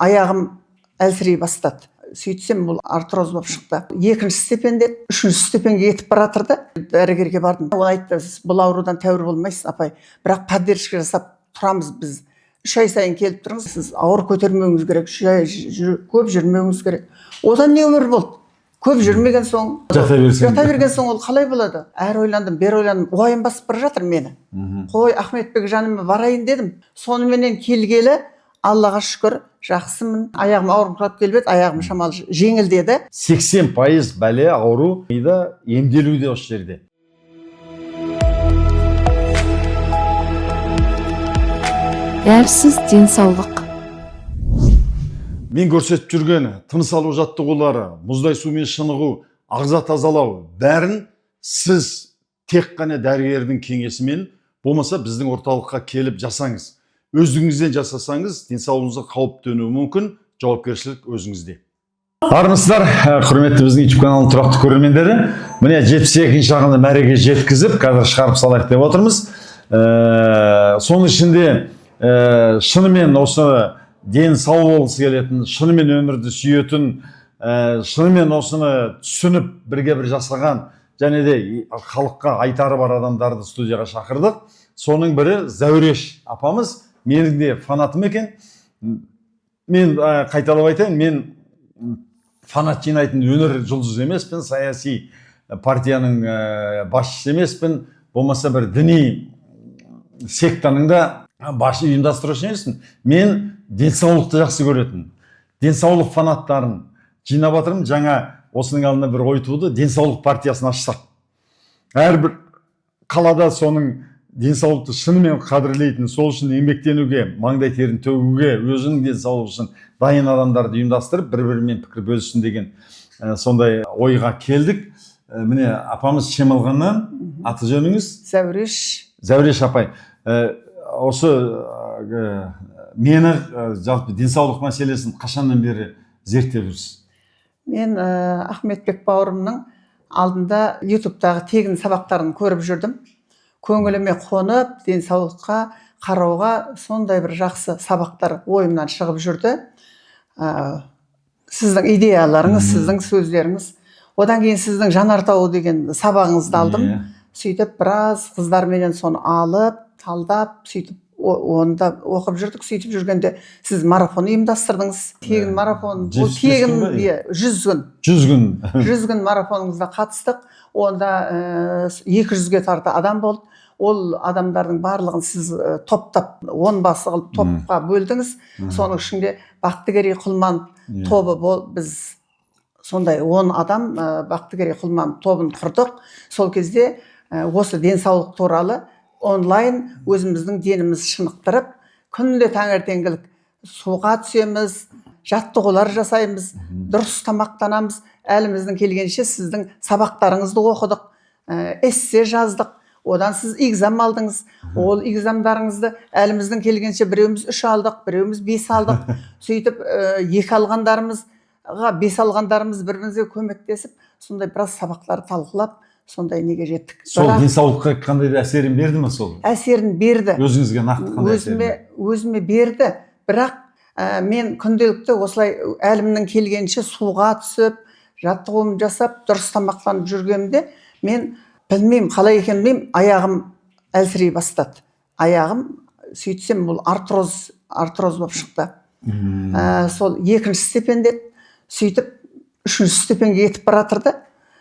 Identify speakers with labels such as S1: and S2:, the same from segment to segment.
S1: аяғым әлсірей бастады. Сөйтсем бұл артроз болып шықты. Екінші степенде, үшінші степенге кетіп баратырды. Дәрігерге бардым. Ол айтты, сіз бұл аурудан тәуір болмайсыз, апай. Бірақ поддержка жасап тұрамыз біз. 3 ай сайын келіп тұрыңыз, сіз ауыр көтермеуіңіз керек, көп жүрмеуіңіз керек. Одан не өмір болды? Көп жүрмеген соң, жата берген соң ол қалай болады? Әр ойландым, бер ойландым, уайым басып бара жатыр мені. Қой, Ахметбек жаныма барайын дедім. Соныменен келгелі, Аллаға шүкір, жақсымын. Аяғым ауырып келіп еді, аяғым шамалы жеңілдеді.
S2: 80% бәле ауру мида емделуде осы жерде.
S3: Дәрсіз денсаулық.
S2: Мен көрсетіп жүрген тыныс алу жаттығулары, мұздай сумен шынығу, ағза тазалау, бәрін сіз тек қана дәрігердің кеңесімен, болмаса біздің орталыққа келіп жасаңыз. Өзіңізден жасасаңыз, денсаулығыңызға қауіп төнуі мүмкін, жауапкершілік өзіңізде. Армысыздар, құрметті біздің YouTube каналының тұрақты көрермендері. Міне 72-ші ағынды мәреге жеткізіп, қазір шығарып салайық деп отырмыз. Соның ішінде шынымен осы денсаулық болғысы келетін, шынымен өмірді сүйетін, шынымен осыны түсініп бірге бір жасаған, және де халыққа айтары бар адамдарды студияға шақырдық. Соның бірі Зәуреш апамыз. Менің де фанатым екен. Мен қайталап айтайын, мен фанат жинайтын өнер жұлдызы емеспін, саяси партияның басшысы емеспін, болмаса бір діни сектаның да басшы ұйымдастырушы емеспін. Мен денсаулықты жақсы көретін. Денсаулық фанаттарын жинап жатырмын. Жаңа осының алдында бір ой туды, денсаулық партиясын ашсақ. Әрбір қалада соның денсаулықты шынымен қадірлейтін, сол үшін еңбектенуге, маңдай терін төгуге, өзінің денсаулығы үшін дайын адамдарды ұйымдастырып, бір-бірімен пікір бөліссін деген сондай ойға келдік. Міне апамыз Шемалғаннан, аты жөніңіз?
S1: Зәуреш.
S2: Зәуреш апай. Осы мені жалпы денсаулық мәселесін қашаннан бері зерттеп жүрсіз?
S1: Мен Ахметбек бауырымның алдында YouTube'дағы тегін сабақтарын көріп жүрдім. Көңіліме қонып, денсаулыққа қарауға сондай бір жақсы сабақтар ойымнан шығып жүрді. Сіздің идеяларыңыз, сіздің сөздеріңіз. Одан кейін сіздің жанартауы деген сабағыңызды алдым. Сөйтіп біраз қыздарменен соны алып, талдап, сөйтіп онда оқып жүрдік. Сөйтіп жүргенде сіз марафон ұйымдастырдыңыз. Тегін марафон, тегін 100 күн.
S2: 100 күн.
S1: 100 күн марафоныңызда қатыстық. Онда 200-ге тарта адам болды. Ол адамдардың барлығын сіз топтап, 10 басы қылып топқа бөлдіңіз. Соның ішінде Бақтыгерей Құлман тобы біз сондай 10 адам Бақтыгерей Құлман тобын құрдық. Сол кезде осы денсаулық туралы онлайн өзіміздің деніміз шынықтырып, күнде таңертеңгілік суға түсеміз, жаттығулар жасаймыз, дұрыс тамақтанамыз. Әліміздің келгенше сіздің сабақтарыңызды оқыдық, эссе жаздық. Одан сіз экзам алдыңыз. Ол экзамдарыңызды әліміздің келгенше біреуміз 3 алдық, біреуміз 5 алдық. Сөйтіп 2 алғандарымызға 5 алғандарымыз бірімізге көмектесіп, сондай біраз сабақтар талқылап, сондай неге жеттік.
S2: Сол денсаулыққа қандай да әсерін берді ме сол?
S1: Әсерін берді.
S2: Өзіңізге нақты қандай әсерін?
S1: Өзіме берді. Бірақ мен күнделікті осылай әлімнің келгенше суға түсіп, жаттығуымды жасап, дұрыс тамақтанып жүргенімде мен білмеймін, қалай екенін білмеймін, аяғым әлсірей бастады. Аяғым сөйтсем бұл артроз болып шықты. Сол екінші степенде, сөйтіп үшінші степенге кетіп баратырды.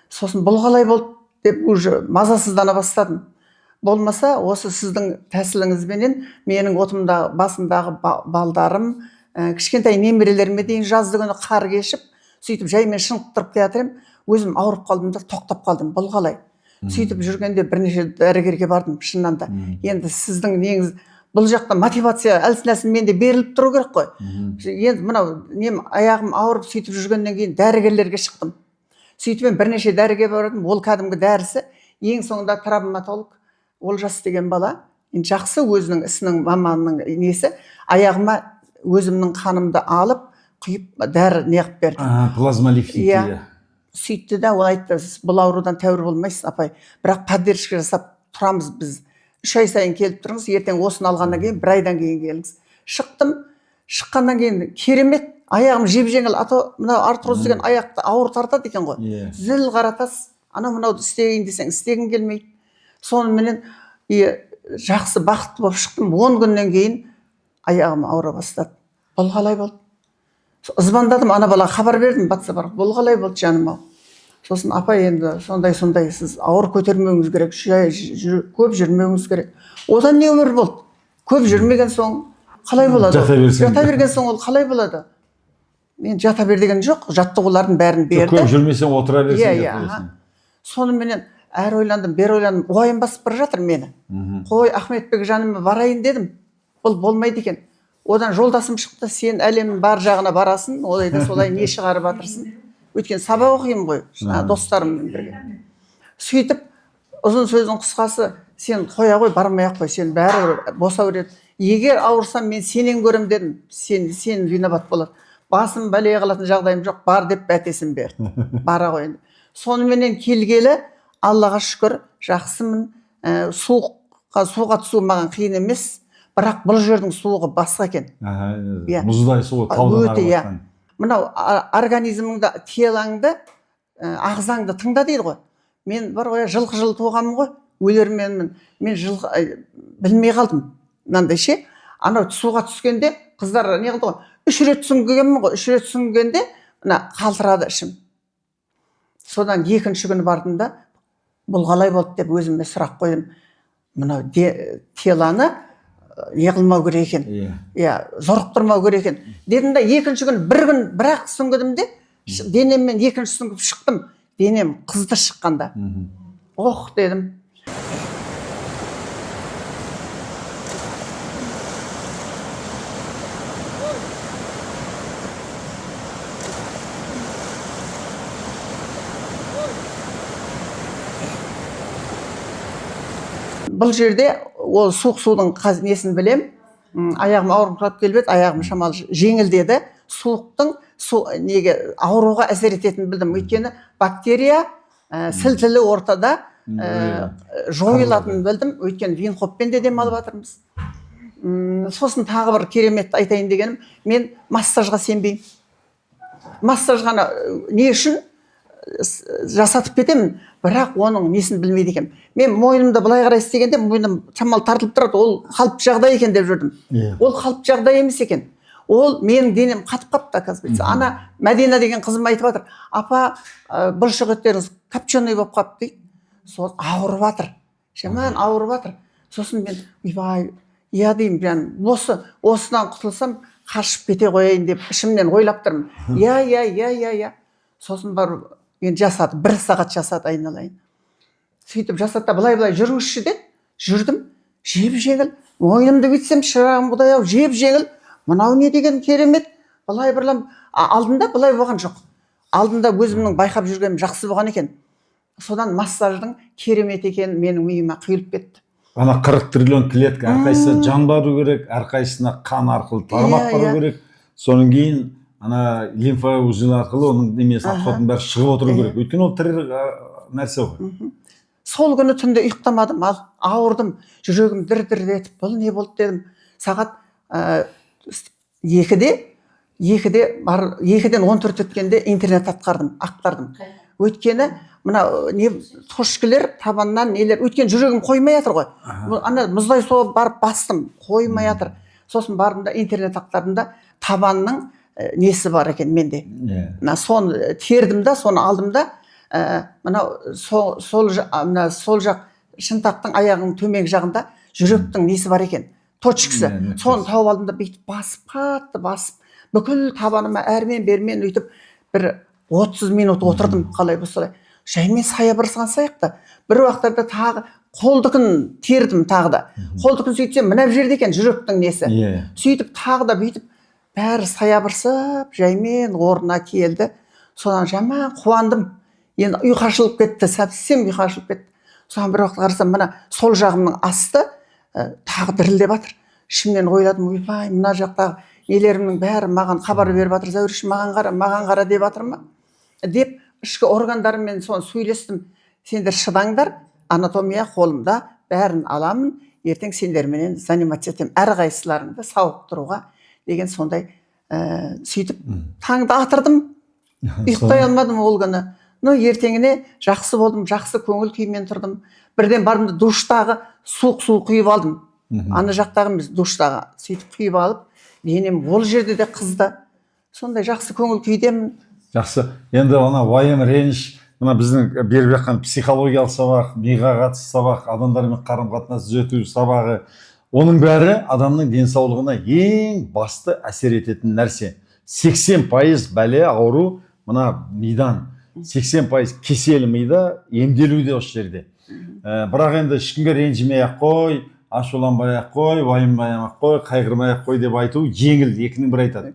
S1: Сосын бұл қалай болды деп уже мазасыздана бастадым. Болмаса осы сіздің тәсіліңізбенен менің отымда басындағы балдарым, кішкентай немерелеріме дейін жазды күні қар кешіп, сөйтіп жаймен шынықтырып келатырым, өзім ауырып қалдым да тоқтап қалдым. Бұл қалай? Сөйтіп жүргенде бірнеше дәрігерге бардым, шыннан да. Енді сіздің неңіз, бұл жақта мотивация әлсін-әлсін менде беріліп тұру керек қой. Енді мынау аяғым ауырып сөйтіп жүргеннен кейін дәрігерлерге шықтым. Сөйтіп мен бірнеше дәрігерге бардым, ол кәдімгі дәрісі, ең соңында травматолог Олжас деген бала, жақсы өзінің ісінің маманның несі, аяғыма өзімнің қанымды алып, құйып дәрі неғып берді.
S2: Плазмолифтейді.
S1: Сөйтті да, ол айтты, бұл аурудан тәуір болмайсыз, апай. Бірақ поддержка жасап тұрамыз біз. 3 ай сайын келіп тұрыңыз, ертең осыны алғаннан кейін, 1 айдан кейін келіңіз. Шықтым, шыққаннан кейін керемет, аяғым жеп-жеңіл, мынау артроз деген аяқты ауыр тартады екен ғой. Зіл қаратас, мынауды істейін десең істегің келмейді. Соныменен жақсы бақытты болып шықтым. 10 күннен кейін аяғым ауыра бастады. Бұл қалай болды? Звондадым, ана балаға хабар бердім, WhatsApp-ға. Бұл қалай болды жаным ау? Сосын апа, енді сондай сіз ауыр көтермеуіңіз керек, көп жүрмеуіңіз керек. Одан не өмір болды? Көп жүрмеген соң қалай болады? Жата берген соң ол қалай болады? Мен жата бер деген жоқ, жаттығулардың бәрін берді.
S2: Көп жүрмесең отыра берсең.
S1: Сонымен әр ойландым, бер ойландым, уайым басып бара жатыр мені. Қой, Ахметбек жаныма барайын дедім. Бұл болмайды екен. Одан жолдасым шықты, сен әлемнің бар жағына барасың, олайда солай не шығарып жатырсың? Өйткені сабақ оқимын ғой, достарыммен бірге. Сөйтіп, ұзын сөздің қысқасы, сен қоя ғой, бармай-ақ қой, сен бәрі боса береді. Егер ауырсам, мен сенен көрем дедім, сен виноват болады. Басым бәлеге қалатын жағдайым жоқ, бар деп бәтесін берді. Бара ғой енді. Соныменен келгелі, Аллаға шүкір, жақсымын. Суға түсу маған қиын емес, бірақ бұл жердің суығы басқа екен.
S2: Мұздай суы таудан араласқан.
S1: Мынау организміңді, телаңды, ағзаңды тыңда дейді ғой. Мен бар ғой, жылқы туғанмын ғой, өлерменмін. Мен білмей қалдым. Мынандай ше, анау суға түскенде қыздар не қылды ғой? 3 рет сүңгігенмін ғой, 3 рет сүңгігенде қалтырады ішім. Содан 2-ші күні бардым да, бұл қалай болды деп өзіме сұрақ қойдым. Мынау теланы не қылмау керек екен, зорықтырмау керек екен. Дедім да 2-ші күні бір-ақ сүңгідім де, денеммен 2-ші сүңгіп шықтым. Денем қызды шыққанда. Ох, дедім. Бұл жерде ол суық судың несін білем. Аяғым ауырып келіп еді, аяғым шамалы жеңілдеді. Суықтың неге ауруға әсер ететінін білдім. Өйткені бактерия сілтілі ортада жойылатынын білдім. Өйткені винхоппен де демалып жатырмыз. Сосын тағы бір керемет айтайын дегенім, мен массажға сенбеймін. Массажға не үшін жасатып кетемін, бірақ оның несін білмейді екен. Мен мойнымды былай қарай істегенде, мойным шамалы тартылып тұрады, ол қалыпты жағдай екен деп жүрдім. Ол қалыпты жағдай емес екен. Ол менің денем қатып қапты, оказывается. Ана Мәдина деген қызым айтып жатыр, апа, бұлшық еттеріңіз копченый болып қапты дейді. Сол ауырып жатыр. Жаман ауырып жатыр. Сосын мен, иә деймін, осыдан құтылсам, қашып кете қояйын деп ішімнен ойлап тұрмын. Иә. Сосын барып енді жасады, 1 сағат жасады айналайын. Сөйтіп жасады, былай жүріңізші деді. Жүрдім, жеп-жеңіл. Мойнымды бүйтсем, шырағым Құдай-ау, жеп-жеңіл. Мынау не деген керемет. Былай бірлем, алдында былай болған жоқ. Алдында өзімнің байқап жүргенім жақсы болған екен. Содан массаждың керемет екенін менің миыма құйылып кетті.
S2: Ана 40 триллион клетка, әрқайсысы жан бару керек, әрқайсысына қан арқылы тармақ бару керек. Соның кейін ана лимфа узел арқылы оның немесі отходың бәрі шығып отыру керек. Өйткені ол тірі нәрсе ғой.
S1: Сол күні түнде ұйықтамадым, ауырдым, жүрегім дір-дір етіп, бұл не болды дедім. Сағат 2-ден 14 өткенде интернет ақтардым. Өйткені мына тошкілер табаннан нелер, өйткені жүрегім қоймай жатыр ғой. Ана мұздай суға барып бастым, қоймай жатыр. Сосын бардым да интернет ақтардым да, табанның несі бар екен менде. Соны тердім да, соны алдым да, сол жақ шынтақтың аяғының төменгі жағында жүректің несі бар екен, точкісі. Соны тауып алдым да, бүйтіп қатты басып, бүкіл табаныма әрмен бермен өйтіп бір 30 минут отырдым, қалай болса. Жаймен саябырсыған саяқты. Бір уақыттарда тағы қолдықын тердім тағы да. Қолдықын сөйтсем, мына жерде екен жүректің несі. Сөйтіп тағы да бүйтіп бәрі саябырсып, жаймен орнына келді. Содан жаман қуандым. Енді ұйқы ашылып кетті, совсем ұйқы ашылып кетті. Содан бір уақыт қарасам, мына сол жағымның асты тағы дірілдеп жатыр. Ішімнен ойладым, мына жақтағы нелерімнің бәрі маған хабар беріп жатыр, Зәуреш, маған қара деп жатыр ма? Деп ішкі органдарыммен соны сөйлестім. Сендер шыдаңдар, анатомия қолымда, бәрін аламын, ертең сендерменен заниматься етемін, әрқайсыларыңды сауықтыруға деген сондай сөйтіп таңды атырдым, ұйықтай алмадым ол күні. Но ертеңіне жақсы болдым, жақсы көңіл күймен тұрдым. Бірден бардым да душтағы суық су құйып алдым. Ана жақтағы емес, душтағы сөйтіп құйып алып, денем ол жерде де қызды. Сондай жақсы көңіл күйдемін.
S2: Жақсы. Енді ана уайым, реніш, мына біздің беріп жатқан психологиялық сабақ, миға қатысты сабақ, адамдармен қарым-қатынас түзету сабағы, оның бәрі адамның денсаулығына ең басты әсер ететін нәрсе. 80% бәле ауру мына мидан, 80% кесел мида, емделуде осы жерде. Бірақ енді ешкімге ренжімей ақ қой, ашуланбай ақ қой, уайымбай ақ қой, қайғырмай ақ қой деп айту жеңіл, екінің бірі айтады.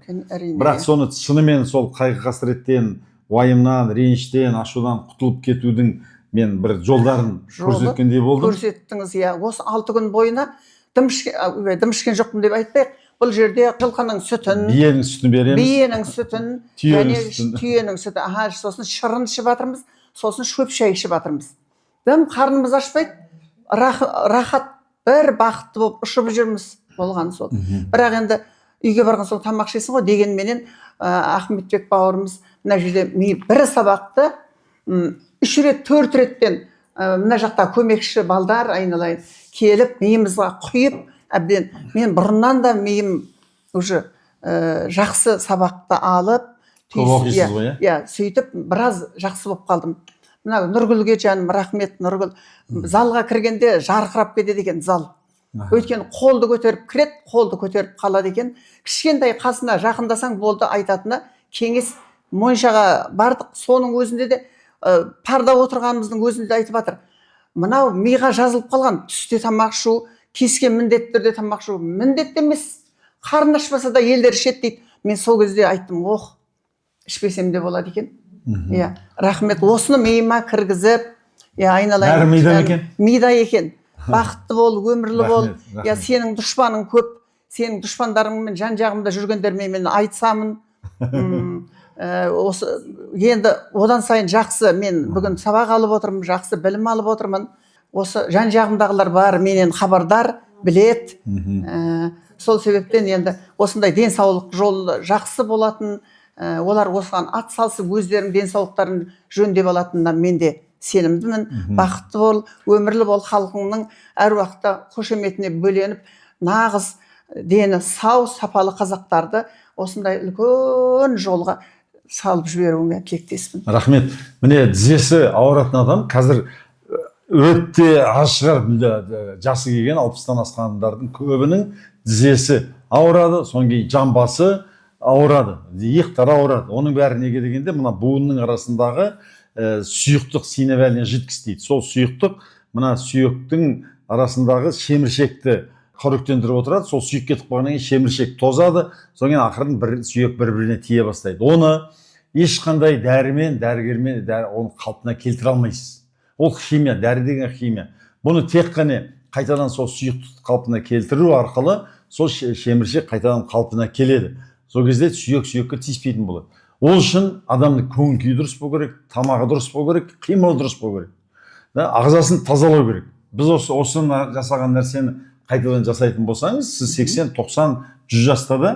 S2: Бірақ соны шынымен сол қайғы қасіреттен, уайымнан, реніштен, ашудан құтылып кетудің мен бір жолдарын көрсеткендей болдым.
S1: Көрсеттіңіз, иә. Осы 6 күн бойына дым ішкен жоқпын деп айтпайық. Бұл жерде жылқының сүтін,
S2: биенің сүтін береміз.
S1: Биенің сүтін, түйенің сүтін, сосын шырын ішіп жатырмыз, сосын шөп шай ішіп жатырмыз. Дым қарнымыз ашпайды, рахат, бір бақытты болып ұшып жүрміз болған сол. Бірақ енді үйге барған соң тамақ ішесің ғой дегенменен Ахметбек бауырымыз мына жерде бір сабақты 3 рет 4 реттен мына жақта көмекші балдар айналайын келіп миымызға құйып, әбден мен бұрыннан да миым уже жақсы сабақты алып, сөйтіп біраз жақсы болып қалдым. Мына Нұргүлге жаным рахмет. Нұргүл залға кіргенде жарқырап кетеді екен зал. Өйткені қолды көтеріп кіреді, қолды көтеріп қалады екен. Кішкентай қасына жақындасаң болды айтатыны кеңес. Моншаға бардық, соның өзінде де парда отырғанымыздың өзінде де айтып жатыр. Мынау миға жазылып қалған, түсте тамақ ішу, кешке міндетті түрде тамақ ішу, міндетті емес. Қарын ашпаса да елдер ішеді дейді. Мен сол кезде айттым, ішпесем де болады екен. Рахмет, осыны миыма кіргізіп, айналайын.
S2: Бәрі мида екен?
S1: Мида екен. Бақытты бол, өмірлі бол. Сенің дұшпаның көп, сенің дұшпандарыңмен жан-жағымда жүргендермен мен айтсамын. Енді одан сайын жақсы, мен бүгін сабақ алып отырмын, жақсы білім алып отырмын. Осы жан-жағымдағылар бар, менен хабардар, білет. Сол себептен енді осындай денсаулық жолы жақсы болатын, олар осыған ат салысып өздерінің денсаулықтарын жөндеп алатынына мен де сенімдімін. Бақытты бол, өмірлі бол, халқыңның әр уақытта қошеметіне бөленіп, нағыз дені сау, сапалы қазақтарды осындай үлкен жолға салып жіберуіңе тілектеспін.
S2: Рахмет. Міне тізесі ауыратын адам қазір өте аз шығар, жасы келген 60-тан асқандардың көбінің тізесі ауырады, содан кейін жамбасы ауырады, иықтары ауырады. Оның бәрі неге дегенде мына буынның арасындағы сүйықтық синевальная жидкость дейді. Сол сүйықтық мына сүйектің арасындағы шеміршекті қоректендіріп отырады. Сол сүйек кетіп қалғаннан кейін шеміршек тозады, содан кейін ақырын бір сүйек бір-біріне тие бастайды. Оны ешқандай дәрімен, дәрігермен оны қалпына келтіре алмайсыз. Ол химия, дәрі деген химия. Бұны тек қана қайтадан сол сүйекті қалпына келтіру арқылы сол шеміршек қайтадан қалпына келеді. Сол кезде сүйекке тиіспейтін болады. Ол үшін адамның көңіл күйі дұрыс болу керек, тамағы дұрыс болу керек, қимылы дұрыс болу керек. Ағзасын тазалау керек. Біз осыны жасаған нәрсені қайтадан жасайтын болсаңыз, сіз 80, 90, 100 жаста да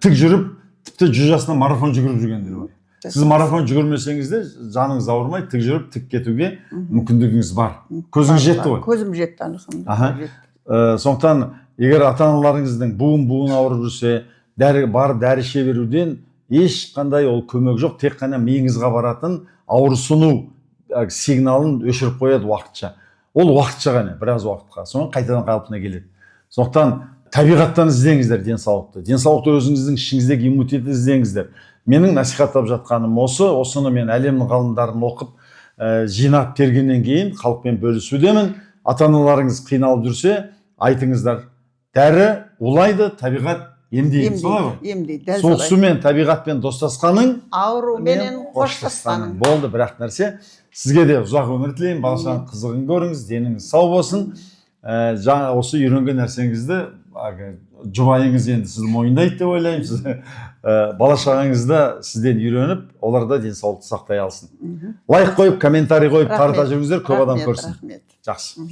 S2: тік жүріп, тіпті 100 жасында марафон жүгіріп жүргендер бар. Сіз марафон жүгірмесеңіз де жаныңыз ауырмай, тік жүріп, тік кетуге мүмкіндігіңіз бар. Көзіңіз жетті ғой?
S1: Көзім жетті, алхамдулилла.
S2: Сондықтан, егер ата-аналарыңыздың буын ауырып жүрсе, дәрі іше беруден ешқандай ол көмек жоқ, тек қана миыңызға баратын ауырсыну сигналын өшіріп қояды уақытша. Ол уақытша ғана, біраз уақытқа, соң қайтадан қалпына келеді. Сондықтан табиғаттан іздеңіздер денсаулықты. Денсаулықты өзіңіздің ішіңіздегі иммунитетті іздеңіздер. Менің насихаттап жатқаным осыны мен әлемнің ғалымдарын оқып, жинап тергеннен кейін халықпен бөлісудемін. Ата-аналарыңыз қиналып жүрсе, айтыңыздар. Дәрі улайды, табиғат емдейді.
S1: Емдейді.
S2: Сол сумен, табиғатпен достасқаның,
S1: ауруменен қоштасқаның.
S2: Болды бірақ нәрсе. Сізге де ұзақ өмір тілеймін, балашаның қызығын көріңіз, деніңіз сау болсын. Осы үйренген нәрсеңізді жұбайыңыз енді сізді мойындайды деп ойлаймын. Бала-шағаңыз да сізден үйреніп, олар да денсаулықты сақтай алсын. Лайк қойып, комментарий қойып тарата жүріңіздер, көп адам көрсін. Жақсы.